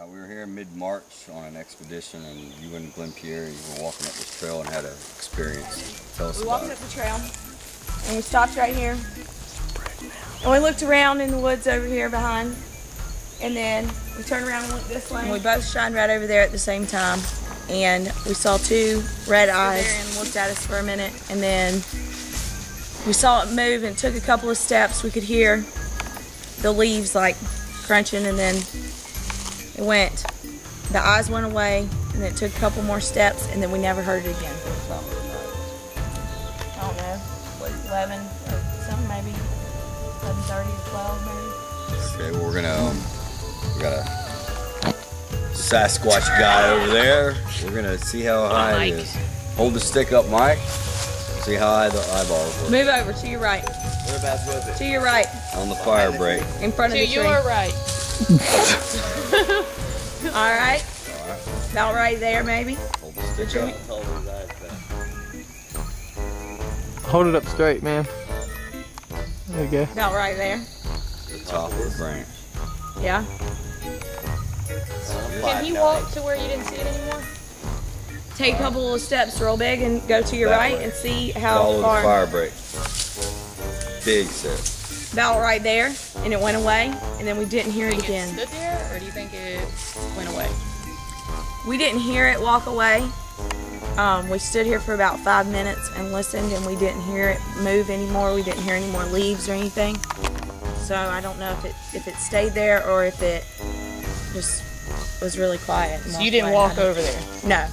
We were here in mid-March on an expedition, and you and Glenn Pierre, you were walking up this trail and had an experience. Tell us about it. We walked up the trail, and we stopped right here. And we looked around in the woods over here behind, and then we turned around and looked this way. And we both shined right over there at the same time, and we saw two red eyes and looked at us for a minute, and then we saw it move and took a couple of steps. We could hear the leaves like crunching, and then it went. The eyes went away, and then it took a couple more steps, and then we never heard it again. I don't know, like 11 or something, maybe 11:30 or 12, maybe. Okay, well, we got a Sasquatch guy over there. We're gonna see how high it is. Hold the stick up, Mike. See how high the eyeballs were. Move over to your right. Whereabouts was it? To your right. On the fire break. In front of the tree. To your right. All right. About right there, maybe. Hold the stick up. Hold it up straight, man. There you go. About right there. The top of the branch. Yeah. Can he walk to where you didn't see it anymore? Take a couple of steps real big and go to your right and see how Follow far. the fire break. Big step. About right there, and it went away, and then we didn't hear it Do you again. think it stood there, or do you think it went away? We didn't hear it walk away. We stood here for about 5 minutes and listened, and we didn't hear it move anymore. We didn't hear any more leaves or anything. So I don't know if it stayed there or if it just was really quiet. So you didn't walk over there? No.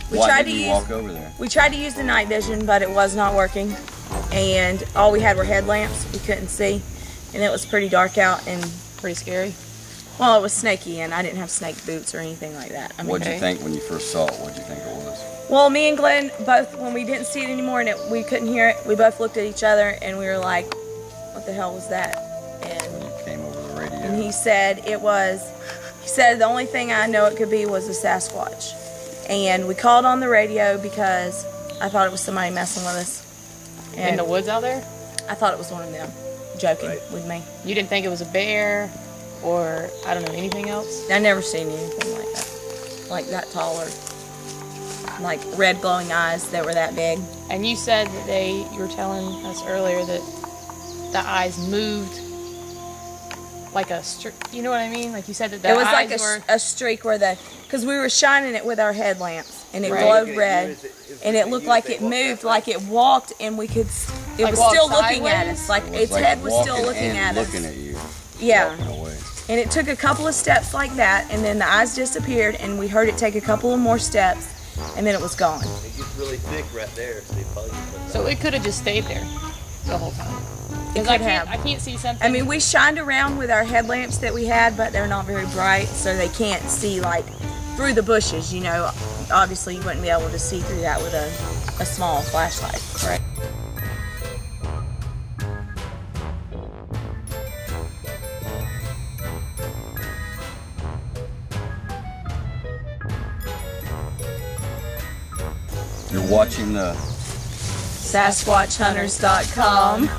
Why didn't you walk over there? We tried to use the night vision, but it was not working. And all we had were headlamps. We couldn't see, and it was pretty dark out and Pretty scary. well, it was snaky, and I didn't have snake boots or anything like that. I mean, What'd you think when you first saw it? What'd you think it was? well, me and Glenn both, when we didn't see it anymore and we couldn't hear it, we both looked at each other and we were like, "What the hell was that?" And You came over the radio. And he said it was. He said the only thing I know it could be was a Sasquatch. And we called on the radio because I thought it was somebody messing with us. And In the woods out there? I thought it was one of them joking with me. You didn't think it was a bear, or I don't know, anything else? I never seen anything like that tall or like red glowing eyes that were that big. And you said that you were telling us earlier that the eyes moved like a streak. You know what I mean? Like you said that the It was eyes like were... a streak where because we were shining it with our headlamps and it glowed red and it looked like it moved, like it walked, and we could. It Like was walked still looking at sideways? us, like It was its like head was still walking looking and at us. looking at you. Yeah. Walking away. And it took a couple of steps like that, and then the eyes disappeared, and we heard it take a couple of more steps, and then it was gone. It gets really thick right there, so they probably So it could have just stayed there the whole time. It Because could have. I can't see something. I mean, we shined around with our headlamps that we had, but they're not very bright, so they can't see like through the bushes. You know, obviously you wouldn't be able to see through that with a small flashlight. Right. You're watching the SasquatchHunters.com.